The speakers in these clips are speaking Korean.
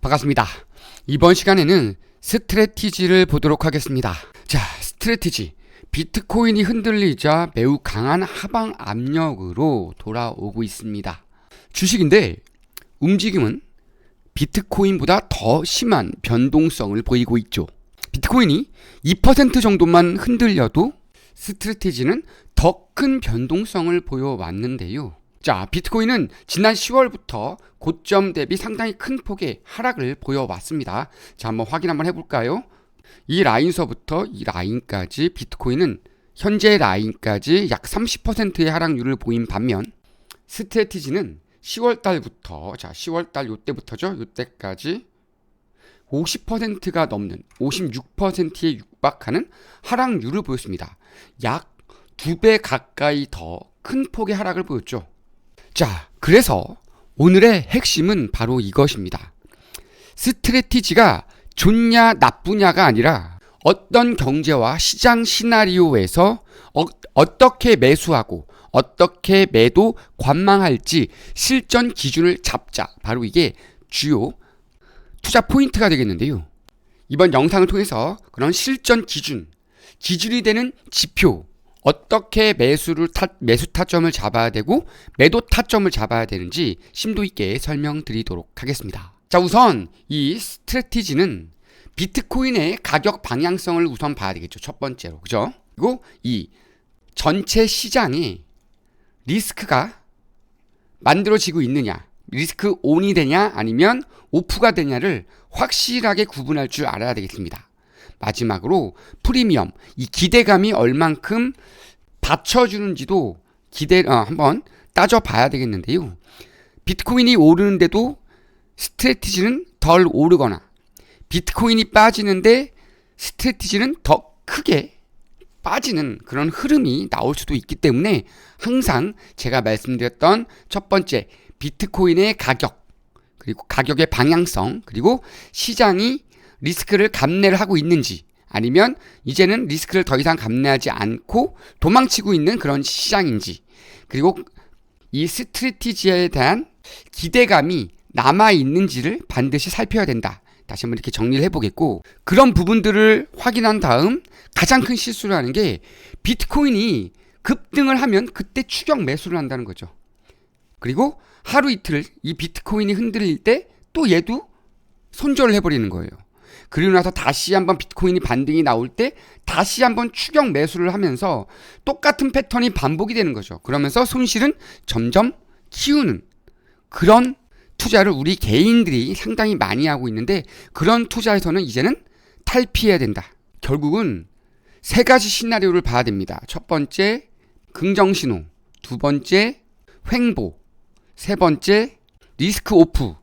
반갑습니다. 이번 시간에는 스트래티지를 보도록 하겠습니다. 자, 스트래티지. 비트코인이 흔들리자 매우 강한 하방 압력으로 돌아오고 있습니다. 주식인데 움직임은 비트코인보다 더 심한 변동성을 보이고 있죠. 비트코인이 2% 정도만 흔들려도 스트래티지는 더 큰 변동성을 보여왔는데요. 자, 비트코인은 지난 10월부터 고점 대비 상당히 큰 폭의 하락을 보여왔습니다. 자, 한번 해볼까요? 이 라인서부터 이 라인까지 비트코인은 현재 라인까지 약 30%의 하락률을 보인 반면 스트래티지는 10월달부터, 자, 10월달 요때부터죠. 요때까지 50%가 넘는 56%에 육박하는 하락률을 보였습니다. 약 2배 가까이 더 큰 폭의 하락을 보였죠. 자, 그래서 오늘의 핵심은 바로 이것입니다. 스트래티지가 좋냐 나쁘냐가 아니라 어떤 경제와 시장 시나리오에서 어떻게 매수하고 어떻게 매도 관망할지 실전 기준을 잡자. 바로 이게 주요 투자 포인트가 되겠는데요. 이번 영상을 통해서 그런 실전 기준이 되는 지표, 어떻게 매수 타점을 잡아야 되고 매도 타점을 잡아야 되는지 심도 있게 설명드리도록 하겠습니다. 자, 우선 이 스트래티지는 비트코인의 가격 방향성을 우선 봐야 되겠죠. 첫 번째로. 그죠? 그리고 이 전체 시장에 리스크가 만들어지고 있느냐, 리스크 온이 되냐 아니면 오프가 되냐를 확실하게 구분할 줄 알아야 되겠습니다. 마지막으로 프리미엄, 이 기대감이 얼만큼 받쳐주는지도 한번 따져봐야 되겠는데요. 비트코인이 오르는데도 스트래티지는 덜 오르거나 비트코인이 빠지는데 스트래티지는 더 크게 빠지는 그런 흐름이 나올 수도 있기 때문에 항상 제가 말씀드렸던 첫 번째 비트코인의 가격, 그리고 가격의 방향성, 그리고 시장이 리스크를 감내를 하고 있는지 아니면 이제는 리스크를 더 이상 감내하지 않고 도망치고 있는 그런 시장인지, 그리고 이 스트래티지에 대한 기대감이 남아있는지를 반드시 살펴야 된다. 다시 한번 이렇게 정리를 해보겠고, 그런 부분들을 확인한 다음 가장 큰 실수를 하는 게 비트코인이 급등을 하면 그때 추격 매수를 한다는 거죠. 그리고 하루 이틀 이 비트코인이 흔들릴 때 또 얘도 손절을 해버리는 거예요. 그리고 나서 다시 한번 비트코인이 반등이 나올 때 다시 한번 추격 매수를 하면서 똑같은 패턴이 반복이 되는 거죠. 그러면서 손실은 점점 키우는 그런 투자를 우리 개인들이 상당히 많이 하고 있는데, 그런 투자에서는 이제는 탈피해야 된다. 결국은 세 가지 시나리오를 봐야 됩니다. 첫 번째 긍정신호, 두 번째 횡보, 세 번째 리스크 오프,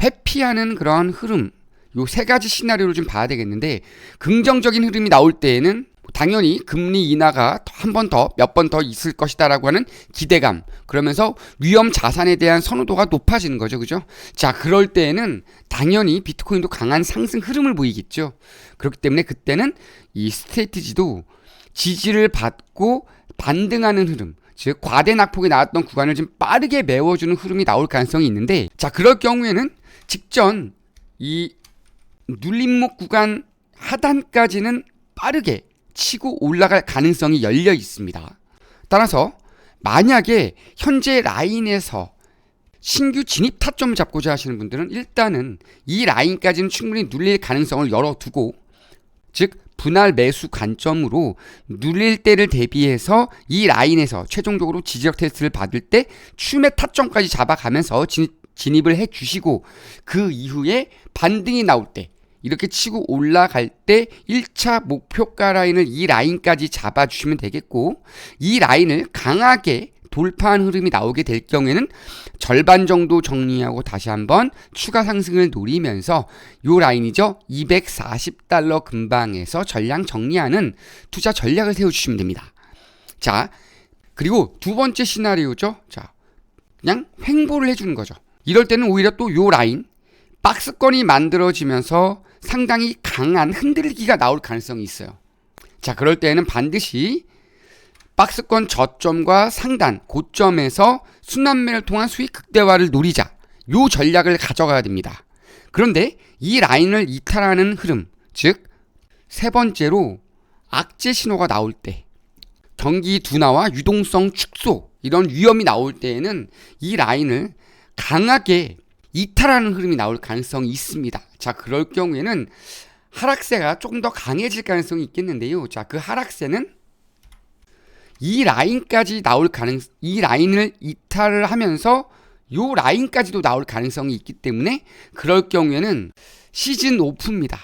회피하는 그런 흐름, 요 세 가지 시나리오를 좀 봐야 되겠는데, 긍정적인 흐름이 나올 때에는 당연히 금리 인하가 한 번 더, 몇 번 더 있을 것이다라고 하는 기대감, 그러면서 위험 자산에 대한 선호도가 높아지는 거죠. 그죠? 자, 그럴 때에는 당연히 비트코인도 강한 상승 흐름을 보이겠죠. 그렇기 때문에 그때는 이 스트래티지도 지지를 받고 반등하는 흐름, 즉 과대 낙폭이 나왔던 구간을 좀 빠르게 메워주는 흐름이 나올 가능성이 있는데, 자, 그럴 경우에는 직전 이 눌림목 구간 하단까지는 빠르게 치고 올라갈 가능성이 열려 있습니다. 따라서 만약에 현재 라인에서 신규 진입 타점을 잡고자 하시는 분들은 일단은 이 라인까지는 충분히 눌릴 가능성을 열어두고, 즉 분할 매수 관점으로 눌릴 때를 대비해서 이 라인에서 최종적으로 지지력 테스트를 받을 때 추매 타점까지 잡아가면서 진입을 해주시고, 그 이후에 반등이 나올 때 이렇게 치고 올라갈 때 1차 목표가 라인을 이 라인까지 잡아주시면 되겠고, 이 라인을 강하게 돌파한 흐름이 나오게 될 경우에는 절반 정도 정리하고 다시 한번 추가 상승을 노리면서 요 라인이죠. 240달러 근방에서 전량 정리하는 투자 전략을 세워주시면 됩니다. 자, 그리고 두 번째 시나리오죠. 자, 그냥 횡보를 해주는 거죠. 이럴 때는 오히려 또 요 라인 박스권이 만들어지면서 상당히 강한 흔들기가 나올 가능성이 있어요. 자, 그럴 때는 반드시 박스권 저점과 상단, 고점에서 순환매를 통한 수익 극대화를 노리자. 요 전략을 가져가야 됩니다. 그런데 이 라인을 이탈하는 흐름, 즉 세 번째로 악재 신호가 나올 때, 경기 둔화와 유동성 축소 이런 위험이 나올 때에는 이 라인을 강하게 이탈하는 흐름이 나올 가능성이 있습니다. 자, 그럴 경우에는 하락세가 조금 더 강해질 가능성이 있겠는데요. 자, 그 하락세는 이 라인을 이탈을 하면서 요 라인까지도 나올 가능성이 있기 때문에 그럴 경우에는 시즌 오프입니다.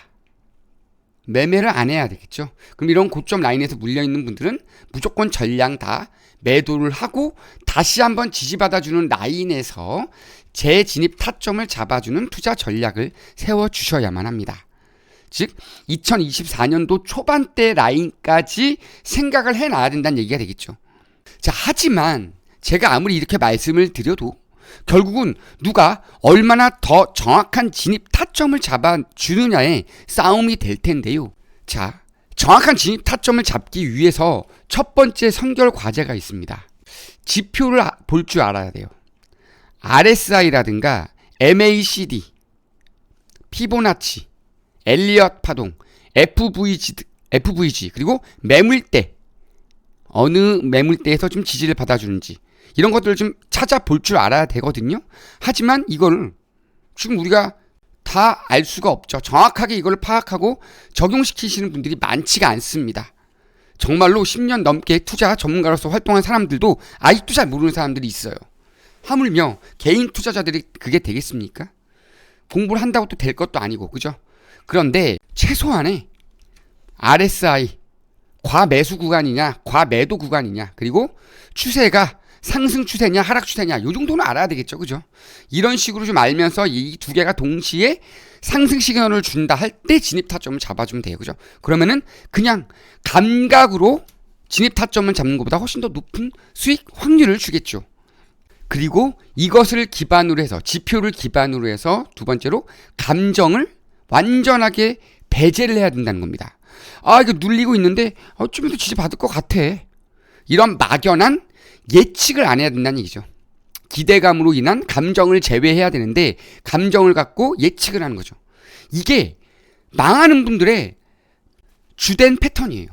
매매를 안 해야 되겠죠. 그럼 이런 고점 라인에서 물려있는 분들은 무조건 전량 다 매도를 하고 다시 한번 지지받아주는 라인에서 재진입 타점을 잡아주는 투자 전략을 세워주셔야만 합니다. 즉 2024년도 초반대 라인까지 생각을 해놔야 된다는 얘기가 되겠죠. 자, 하지만 제가 아무리 이렇게 말씀을 드려도 결국은 누가 얼마나 더 정확한 진입 타점을 잡아주느냐의 싸움이 될 텐데요. 자, 정확한 진입 타점을 잡기 위해서 첫 번째 선결 과제가 있습니다. 지표를 볼 줄 알아야 돼요. RSI라든가 MACD, 피보나치, 엘리엇 파동, FVG 그리고 매물대, 어느 매물대에서 좀 지지를 받아주는지 이런 것들을 좀 찾아볼 줄 알아야 되거든요. 하지만 이걸 지금 우리가 다 알 수가 없죠. 정확하게 이걸 파악하고 적용시키시는 분들이 많지가 않습니다. 정말로 10년 넘게 투자 전문가로서 활동한 사람들도 아직도 잘 모르는 사람들이 있어요. 하물며 개인 투자자들이 그게 되겠습니까? 공부를 한다고 또 될 것도 아니고, 그죠? 그런데 최소한의 RSI, 과매수 구간이냐, 과매도 구간이냐, 그리고 추세가 상승 추세냐, 하락 추세냐, 요 정도는 알아야 되겠죠, 그죠? 이런 식으로 좀 알면서 이 두 개가 동시에 상승 시그널을 준다 할 때 진입 타점을 잡아주면 돼요, 그죠? 그러면은 그냥 감각으로 진입 타점을 잡는 것보다 훨씬 더 높은 수익 확률을 주겠죠. 그리고 이것을 기반으로 해서, 지표를 기반으로 해서 두 번째로 감정을 완전하게 배제를 해야 된다는 겁니다. 아, 이거 눌리고 있는데 좀 더 지지받을 것 같아. 이런 막연한 예측을 안 해야 된다는 얘기죠. 기대감으로 인한 감정을 제외해야 되는데 감정을 갖고 예측을 하는 거죠. 이게 망하는 분들의 주된 패턴이에요.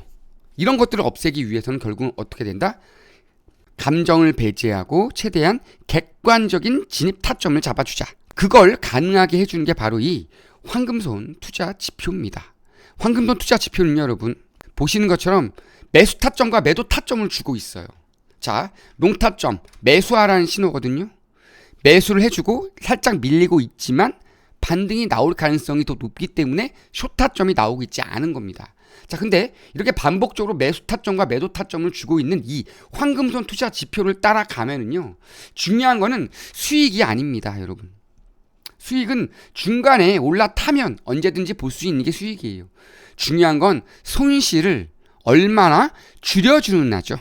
이런 것들을 없애기 위해서는 결국은 어떻게 된다? 감정을 배제하고 최대한 객관적인 진입 타점을 잡아주자. 그걸 가능하게 해주는 게 바로 이 황금손 투자 지표입니다. 황금손 투자 지표는 여러분 보시는 것처럼 매수 타점과 매도 타점을 주고 있어요. 자, 롱 타점 매수하라는 신호거든요. 매수를 해주고 살짝 밀리고 있지만 반등이 나올 가능성이 더 높기 때문에 숏 타점이 나오고 있지 않은 겁니다. 자, 근데 이렇게 반복적으로 매수 타점과 매도 타점을 주고 있는 이 황금손 투자 지표를 따라가면은요, 중요한 거는 수익이 아닙니다, 여러분. 수익은 중간에 올라타면 언제든지 볼 수 있는 게 수익이에요. 중요한 건 손실을 얼마나 줄여주느냐죠.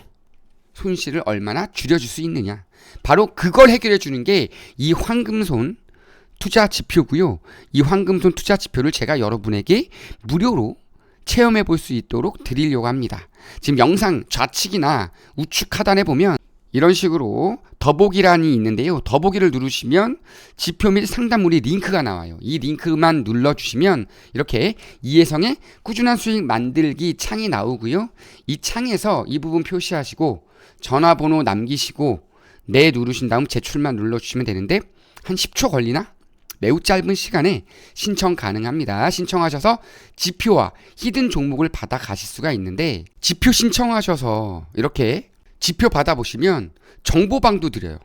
손실을 얼마나 줄여줄 수 있느냐. 바로 그걸 해결해 주는 게 이 황금손 투자 지표고요. 이 황금손 투자 지표를 제가 여러분에게 무료로 체험해 볼 수 있도록 드리려고 합니다. 지금 영상 좌측이나 우측 하단에 보면 이런 식으로 더보기란이 있는데요. 더보기를 누르시면 지표 및 상담문의 링크가 나와요. 이 링크만 눌러주시면 이렇게 이혜성의 꾸준한 수익 만들기 창이 나오고요. 이 창에서 이 부분 표시하시고 전화번호 남기시고 네 누르신 다음 제출만 눌러주시면 되는데 한 10초 걸리나? 매우 짧은 시간에 신청 가능합니다. 신청하셔서 지표와 히든 종목을 받아 가실 수가 있는데, 지표 신청하셔서 이렇게 지표 받아보시면 정보방도 드려요.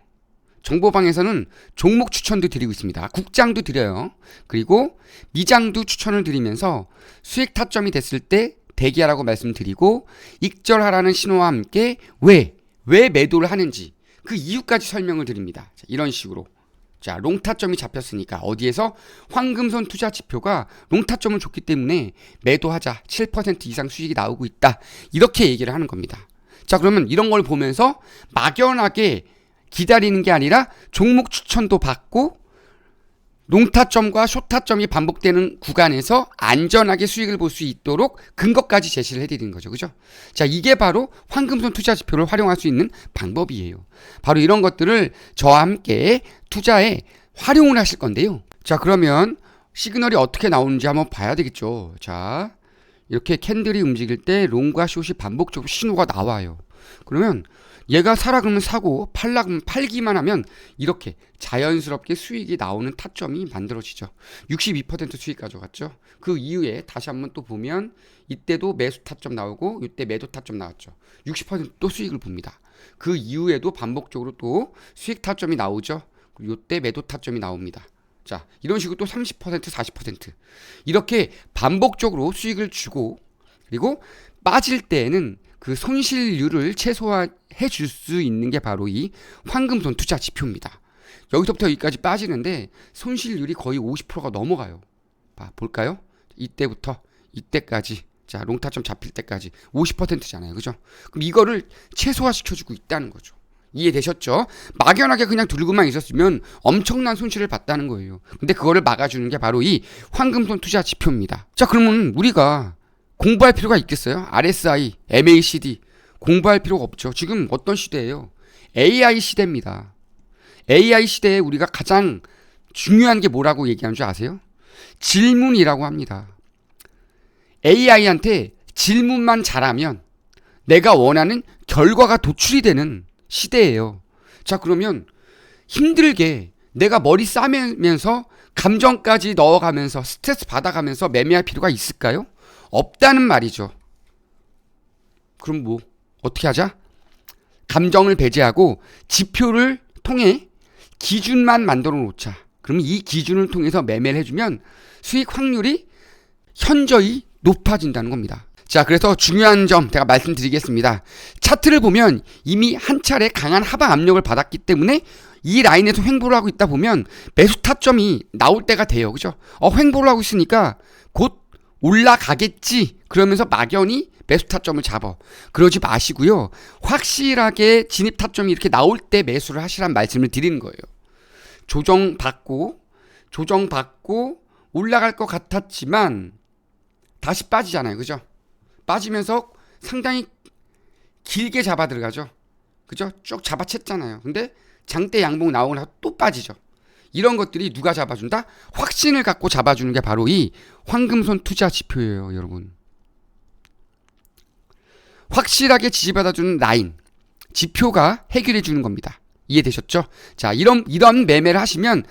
정보방에서는 종목 추천도 드리고 있습니다. 국장도 드려요. 그리고 미장도 추천을 드리면서 수익 타점이 됐을 때 대기하라고 말씀드리고, 익절하라는 신호와 함께 왜 매도를 하는지 그 이유까지 설명을 드립니다. 자, 이런 식으로. 자, 롱타점이 잡혔으니까 어디에서 황금손 투자 지표가 롱타점을 줬기 때문에 매도하자, 7% 이상 수익이 나오고 있다, 이렇게 얘기를 하는 겁니다. 자, 그러면 이런 걸 보면서 막연하게 기다리는 게 아니라 종목 추천도 받고 롱타점과 숏타점이 반복되는 구간에서 안전하게 수익을 볼 수 있도록 근거까지 제시를 해드리는 거죠. 그죠? 자, 이게 바로 황금손 투자 지표를 활용할 수 있는 방법이에요. 바로 이런 것들을 저와 함께 투자에 활용을 하실 건데요. 자, 그러면 시그널이 어떻게 나오는지 한번 봐야 되겠죠. 자, 이렇게 캔들이 움직일 때 롱과 숏이 반복적으로 신호가 나와요. 그러면 얘가 사라 그러면 사고 팔라 그러면 팔기만 하면 이렇게 자연스럽게 수익이 나오는 타점이 만들어지죠. 62% 수익 가져갔죠. 그 이후에 다시 한번 또 보면 이때도 매수 타점 나오고 이때 매도 타점 나왔죠. 60%또 수익을 봅니다. 그 이후에도 반복적으로 또 수익 타점이 나오죠. 그리고 이때 매도 타점이 나옵니다. 자, 이런 식으로 또 30%, 40% 이렇게 반복적으로 수익을 주고, 그리고 빠질 때에는 그 손실률을 최소화해 줄 수 있는 게 바로 이 황금손 투자 지표입니다. 여기서부터 여기까지 빠지는데 손실률이 거의 50%가 넘어가요. 볼까요? 이때부터 이때까지, 자, 롱타점 잡힐 때까지 50%잖아요. 그죠? 그럼 이거를 최소화시켜주고 있다는 거죠. 이해되셨죠? 막연하게 그냥 들고만 있었으면 엄청난 손실을 봤다는 거예요. 근데 그거를 막아주는 게 바로 이 황금손 투자 지표입니다. 자, 그러면 우리가 공부할 필요가 있겠어요? RSI, MACD 공부할 필요가 없죠. 지금 어떤 시대예요? AI 시대입니다. AI 시대에 우리가 가장 중요한 게 뭐라고 얘기하는 줄 아세요? 질문이라고 합니다. AI한테 질문만 잘하면 내가 원하는 결과가 도출이 되는 시대예요. 자, 그러면 힘들게 내가 머리 싸매면서 감정까지 넣어가면서 스트레스 받아가면서 매매할 필요가 있을까요? 없다는 말이죠. 그럼 뭐 어떻게 하자? 감정을 배제하고 지표를 통해 기준만 만들어 놓자. 그럼 이 기준을 통해서 매매를 해주면 수익 확률이 현저히 높아진다는 겁니다. 자, 그래서 중요한 점 제가 말씀드리겠습니다. 차트를 보면 이미 한 차례 강한 하방 압력을 받았기 때문에 이 라인에서 횡보를 하고 있다 보면 매수 타점이 나올 때가 돼요. 그죠? 횡보를 하고 있으니까 곧 올라가겠지 그러면서 막연히 매수 타점을 잡아. 그러지 마시고요. 확실하게 진입 타점이 이렇게 나올 때 매수를 하시란 말씀을 드리는 거예요. 조정받고 올라갈 것 같았지만 다시 빠지잖아요. 그죠? 빠지면서 상당히 길게 잡아 들어가죠. 그죠? 쭉 잡아챘잖아요. 근데 장대 양봉 나오고 나서 또 빠지죠. 이런 것들이 누가 잡아준다? 확신을 갖고 잡아주는 게 바로 이 황금손 투자 지표예요, 여러분. 확실하게 지지받아주는 라인, 지표가 해결해 주는 겁니다. 이해되셨죠? 자, 이런 매매를 하시면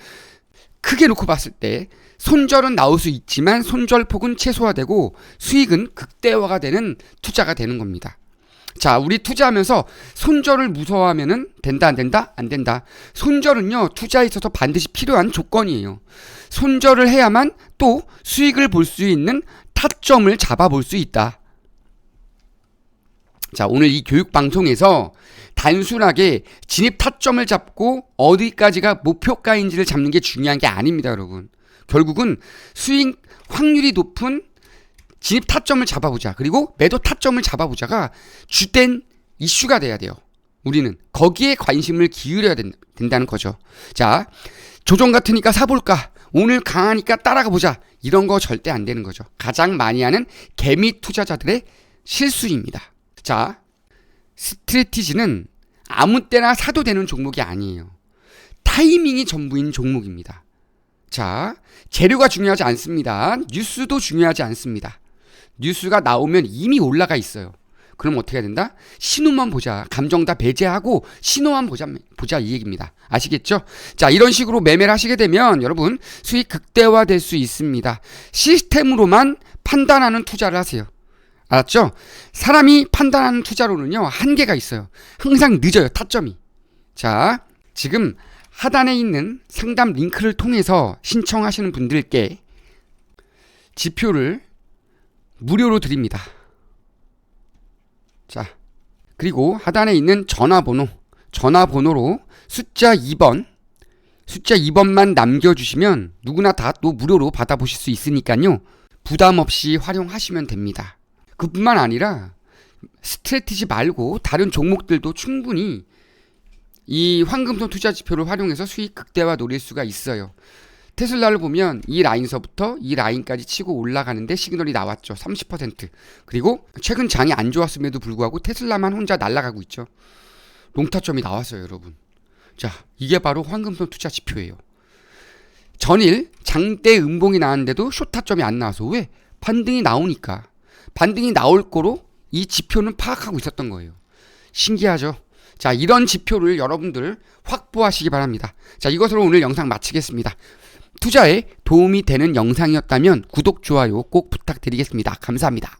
크게 놓고 봤을 때 손절은 나올 수 있지만 손절폭은 최소화되고 수익은 극대화가 되는 투자가 되는 겁니다. 자, 우리 투자하면서 손절을 무서워하면은 된다, 안 된다? 안 된다. 손절은요, 투자에 있어서 반드시 필요한 조건이에요. 손절을 해야만 또 수익을 볼 수 있는 타점을 잡아볼 수 있다. 자, 오늘 이 교육 방송에서 단순하게 진입 타점을 잡고 어디까지가 목표가인지를 잡는 게 중요한 게 아닙니다, 여러분. 결국은 수익 확률이 높은 진입 타점을 잡아보자. 그리고 매도 타점을 잡아보자가 주된 이슈가 돼야 돼요. 우리는 거기에 관심을 기울여야 된다는 거죠. 자, 조정 같으니까 사볼까? 오늘 강하니까 따라가 보자. 이런 거 절대 안 되는 거죠. 가장 많이 하는 개미 투자자들의 실수입니다. 자, 스트래티지는 아무 때나 사도 되는 종목이 아니에요. 타이밍이 전부인 종목입니다. 자, 재료가 중요하지 않습니다. 뉴스도 중요하지 않습니다. 뉴스가 나오면 이미 올라가 있어요. 그럼 어떻게 해야 된다? 신호만 보자. 감정 다 배제하고 신호만 보자 이 얘기입니다. 아시겠죠? 자, 이런 식으로 매매를 하시게 되면 여러분 수익 극대화될 수 있습니다. 시스템으로만 판단하는 투자를 하세요. 알았죠? 사람이 판단하는 투자로는요, 한계가 있어요. 항상 늦어요, 타점이. 자, 지금 하단에 있는 상담 링크를 통해서 신청하시는 분들께 지표를 무료로 드립니다. 자, 그리고 하단에 있는 전화번호로 숫자 2번만 남겨주시면 누구나 다 또 무료로 받아보실 수 있으니까요. 부담 없이 활용하시면 됩니다. 그뿐만 아니라 스트래티지 말고 다른 종목들도 충분히 이 황금손 투자 지표를 활용해서 수익 극대화 노릴 수가 있어요. 테슬라를 보면 이 라인서부터 이 라인까지 치고 올라가는데 시그널이 나왔죠. 30%. 그리고 최근 장이 안 좋았음에도 불구하고 테슬라만 혼자 날아가고 있죠. 롱타점이 나왔어요, 여러분. 자, 이게 바로 황금손 투자 지표예요. 전일 장대 음봉이 나왔는데도 쇼타점이 안 나와서 왜? 반등이 나오니까. 반등이 나올 거로 이 지표는 파악하고 있었던 거예요. 신기하죠? 자, 이런 지표를 여러분들 확보하시기 바랍니다. 자, 이것으로 오늘 영상 마치겠습니다. 투자에 도움이 되는 영상이었다면 구독, 좋아요 꼭 부탁드리겠습니다. 감사합니다.